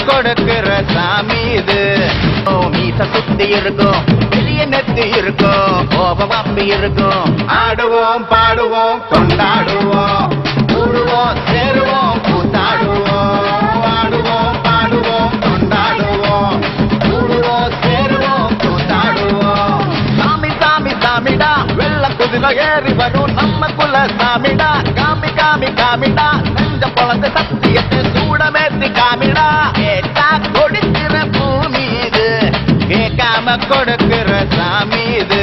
கொடுக்கிற சாமி இது. மீச சுத்தி இருக்கும், பெரிய நெத்தி இருக்கும், கோபம் அப்படி இருக்கும். ஆடுவோம் பாடுவோம் கொண்டாடுவோம், கூடுவோம் சேருவோம் கூத்தாடுவோம். ஆடுவோம் பாடுவோம் கொண்டாடுவோம், கூடுவோம் சேருவோம் கூத்தாடுவோம். சாமி சாமி சாமிடா, வெள்ள குதிரை ஏறி வரும் நம்ம குல சாமிடா. காமி காமி காமிடா, நெஞ்ச பொழந்த சத்தியத்தை சூடமேத்தி காமிடா. கேட்டா கொடுக்கிற பூமி இது, கேட்காம கொடுக்கிற சாமி இது.